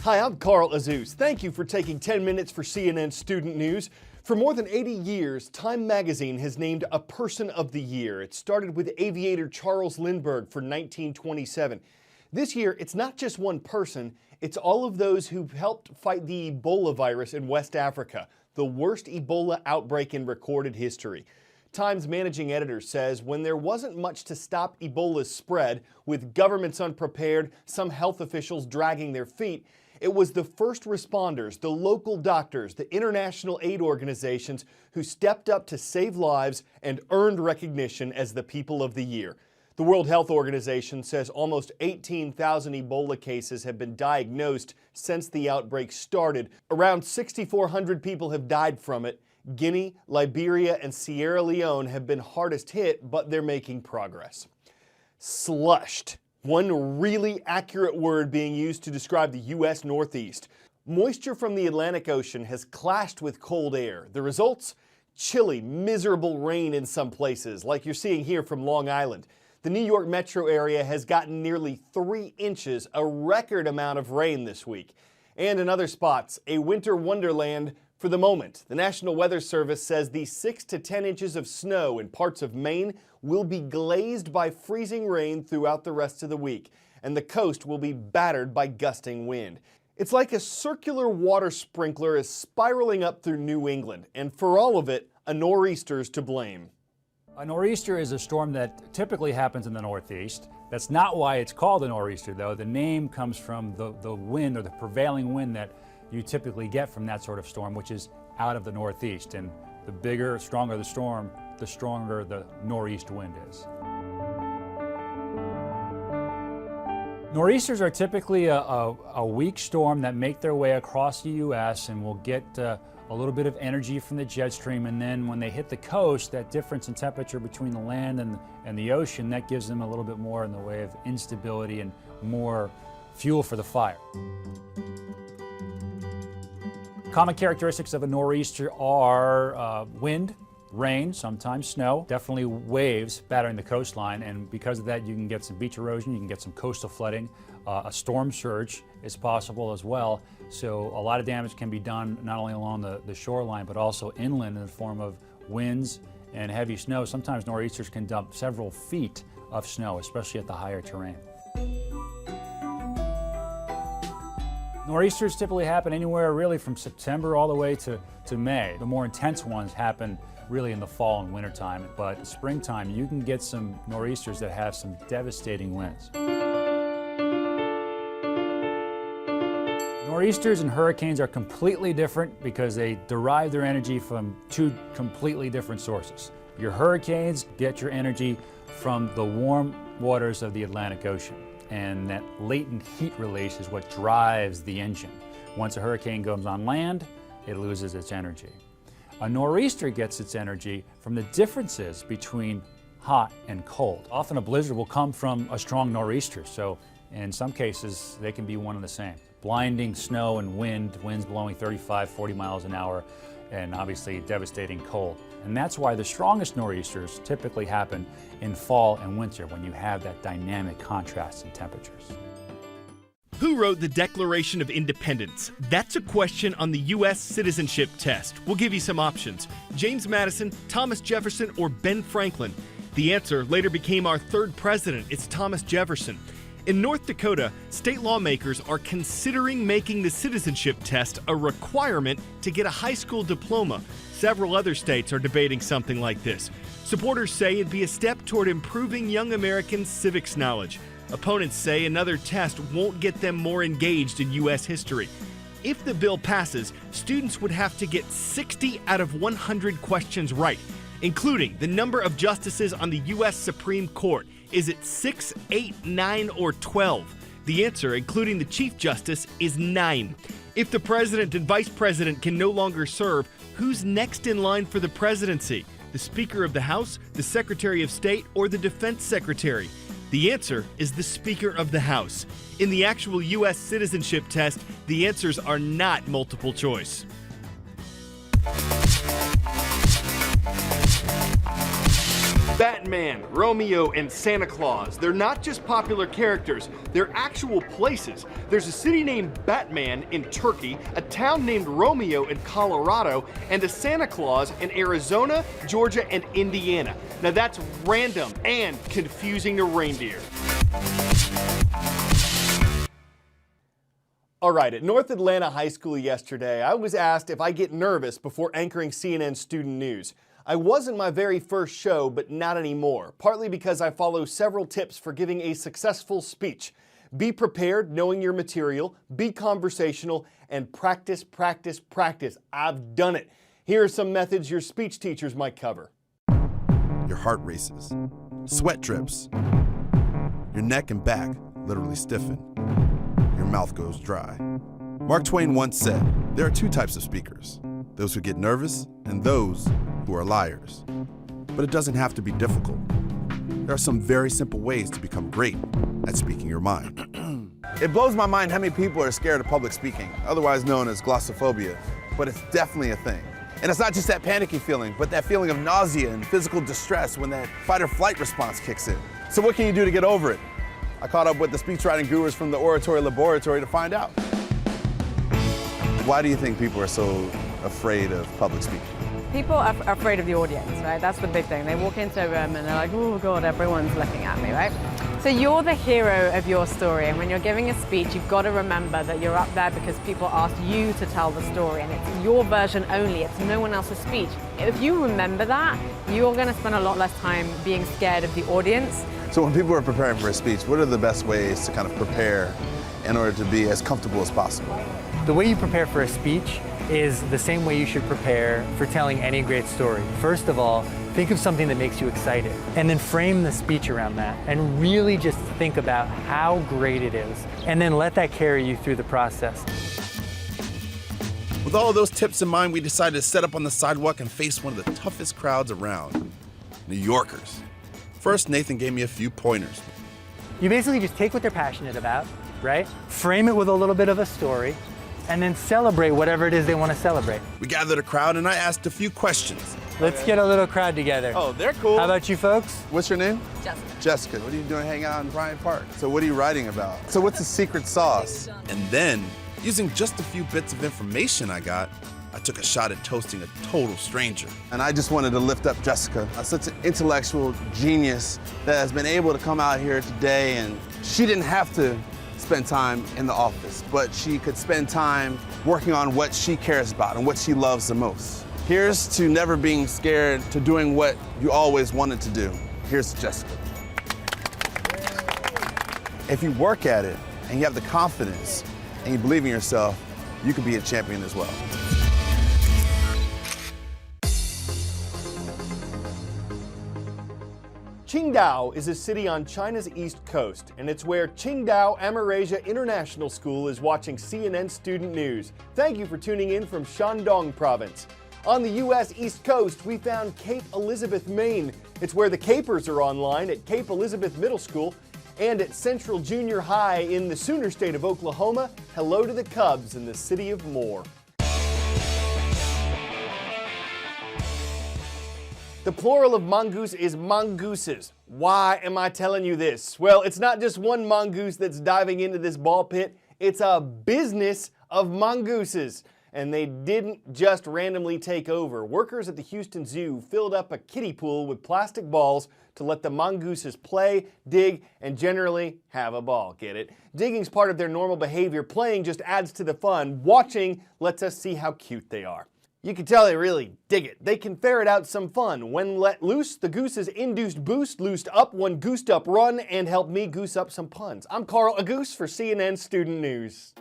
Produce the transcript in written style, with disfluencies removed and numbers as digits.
Hi, I'm Carl Azus. Thank you for taking 10 minutes for CNN Student News. For more than 80 years, Time magazine has named a Person of the Year. It started with aviator Charles Lindbergh for 1927. This year, it's not just one person, it's all of those who've helped fight the Ebola virus in West Africa, the worst Ebola outbreak in recorded history. Time's managing editor says when there wasn't much to stop Ebola's spread, with governments unprepared, some health officials dragging their feet, it was the first responders, the local doctors, the international aid organizations who stepped up to save lives and earned recognition as the People of the Year. The World Health Organization says almost 18,000 Ebola cases have been diagnosed since the outbreak started. Around 6,400 people have died from it. Guinea, Liberia, and Sierra Leone have been hardest hit, but they're making progress. Slushed. One really accurate word being used to describe the U.S. Northeast. Moisture from the Atlantic Ocean has clashed with cold air. The results? Chilly, miserable rain in some places, like you're seeing here from Long Island. The New York metro area has gotten nearly 3 inches, a record amount of rain this week. And in other spots, a winter wonderland for the moment. The National Weather Service says the 6 to 10 inches of snow in parts of Maine will be glazed by freezing rain throughout the rest of the week, and the coast will be battered by gusting wind. It's like a circular water sprinkler is spiraling up through New England, and for all of it, a nor'easter's to blame. A nor'easter is a storm that typically happens in the Northeast. That's not why it's called a nor'easter, though. The name comes from the wind, or the prevailing wind that you typically get from that sort of storm, which is out of the Northeast. And the bigger, stronger the storm, the stronger the nor'east wind is. Nor'easters are typically a weak storm that make their way across the U.S. and will get a little bit of energy from the jet stream, and then when they hit the coast, that difference in temperature between the land and the ocean, that gives them a little bit more in the way of instability and more fuel for the fire. Common characteristics of a nor'easter are wind, rain, sometimes snow, definitely waves battering the coastline, and because of that you can get some beach erosion, you can get some coastal flooding. A storm surge is possible as well, so a lot of damage can be done not only along the shoreline but also inland in the form of winds and heavy snow. Sometimes nor'easters can dump several feet of snow, especially at the higher terrain. Nor'easters typically happen anywhere really from September all the way to May. The more intense ones happen really in the fall and winter time, but springtime you can get some nor'easters that have some devastating winds. Nor'easters and hurricanes are completely different because they derive their energy from 2 completely different sources. Your hurricanes get your energy from the warm waters of the Atlantic Ocean, and that latent heat release is what drives the engine. Once a hurricane goes on land, it loses its energy. A nor'easter gets its energy from the differences between hot and cold. Often a blizzard will come from a strong nor'easter, so in some cases they can be one and the same. Blinding snow and winds blowing 35, 40 miles an hour, and obviously devastating cold. And that's why the strongest nor'easters typically happen in fall and winter when you have that dynamic contrast in temperatures. Who wrote the Declaration of Independence? That's a question on the U.S. citizenship test. We'll give you some options: James Madison, Thomas Jefferson, or Ben Franklin. The answer later became our 3rd president. It's Thomas Jefferson. In North Dakota, state lawmakers are considering making the citizenship test a requirement to get a high school diploma. Several other states are debating something like this. Supporters say it'd be a step toward improving young Americans' civics knowledge. Opponents say another test won't get them more engaged in U.S. history. If the bill passes, students would have to get 60 out of 100 questions right, including the number of justices on the U.S. Supreme Court. Is it 6, 8, 9, or 12? The answer, including the Chief Justice, is 9. If the president and vice president can no longer serve, who's next in line for the presidency? The Speaker of the House, the Secretary of State, or the Defense Secretary? The answer is the Speaker of the House. In the actual U.S. citizenship test, the answers are not multiple choice. Batman, Romeo, and Santa Claus. They're not just popular characters, they're actual places. There's a city named Batman in Turkey, a town named Romeo in Colorado, and a Santa Claus in Arizona, Georgia, and Indiana. Now that's random and confusing to reindeer. All right, at North Atlanta High School yesterday, I was asked if I get nervous before anchoring CNN Student News. I wasn't my very first show, but not anymore, partly because I follow several tips for giving a successful speech. Be prepared, knowing your material, be conversational, and practice, practice, practice. I've done it. Here are some methods your speech teachers might cover. Your heart races, sweat drips, your neck and back literally stiffen, your mouth goes dry. Mark Twain once said, there are two types of speakers, those who get nervous and those who are liars. But it doesn't have to be difficult. There are some very simple ways to become great at speaking your mind. It blows my mind how many people are scared of public speaking, otherwise known as glossophobia, but it's definitely a thing. And it's not just that panicky feeling, but that feeling of nausea and physical distress when that fight or flight response kicks in. So what can you do to get over it? I caught up with the speechwriting gurus from the Oratory Laboratory to find out. Why do you think people are so afraid of public speaking? People are afraid of the audience, right? That's the big thing. They walk into a room and they're like, oh God, everyone's looking at me, right? So you're the hero of your story, and when you're giving a speech, you've got to remember that you're up there because people asked you to tell the story, and it's your version only, it's no one else's speech. If you remember that, you're going to spend a lot less time being scared of the audience. So when people are preparing for a speech, what are the best ways to kind of prepare in order to be as comfortable as possible? The way you prepare for a speech is the same way you should prepare for telling any great story. First of all, think of something that makes you excited, and then frame the speech around that, and really just think about how great it is, and then let that carry you through the process. With all of those tips in mind, we decided to set up on the sidewalk and face one of the toughest crowds around, New Yorkers. First, Nathan gave me a few pointers. You basically just take what they're passionate about, right? Frame it with a little bit of a story, and then celebrate whatever it is they want to celebrate. We gathered a crowd and I asked a few questions. Let's get a little crowd together. Oh, they're cool. How about you folks? What's your name? Jessica. Jessica. What are you doing hanging out in Bryant Park? So what are you writing about? So what's the secret sauce? And then, using just a few bits of information I got, I took a shot at toasting a total stranger. And I just wanted to lift up Jessica, such an intellectual genius that has been able to come out here today, and she didn't have to spend time in the office, but she could spend time working on what she cares about and what she loves the most. Here's to never being scared, to doing what you always wanted to do. Here's to Jessica. If you work at it and you have the confidence and you believe in yourself, you can be a champion as well. Qingdao is a city on China's east coast, and it's where Qingdao Amarasia International School is watching CNN Student News. Thank you for tuning in from Shandong Province. On the U.S. East Coast, we found Cape Elizabeth, Maine. It's where the Capers are online at Cape Elizabeth Middle School, and at Central Junior High in the Sooner State of Oklahoma. Hello to the Cubs in the city of Moore. The plural of mongoose is mongooses. Why am I telling you this? Well, it's not just one mongoose that's diving into this ball pit. It's a business of mongooses. And they didn't just randomly take over. Workers at the Houston Zoo filled up a kiddie pool with plastic balls to let the mongooses play, dig, and generally have a ball. Get it? Digging's part of their normal behavior. Playing just adds to the fun. Watching lets us see how cute they are. You can tell they really dig it. They can ferret out some fun. When let loose, the goose's induced boost loosed up one goosed up run and helped me goose up some puns. I'm Carl, a goose for CNN Student News.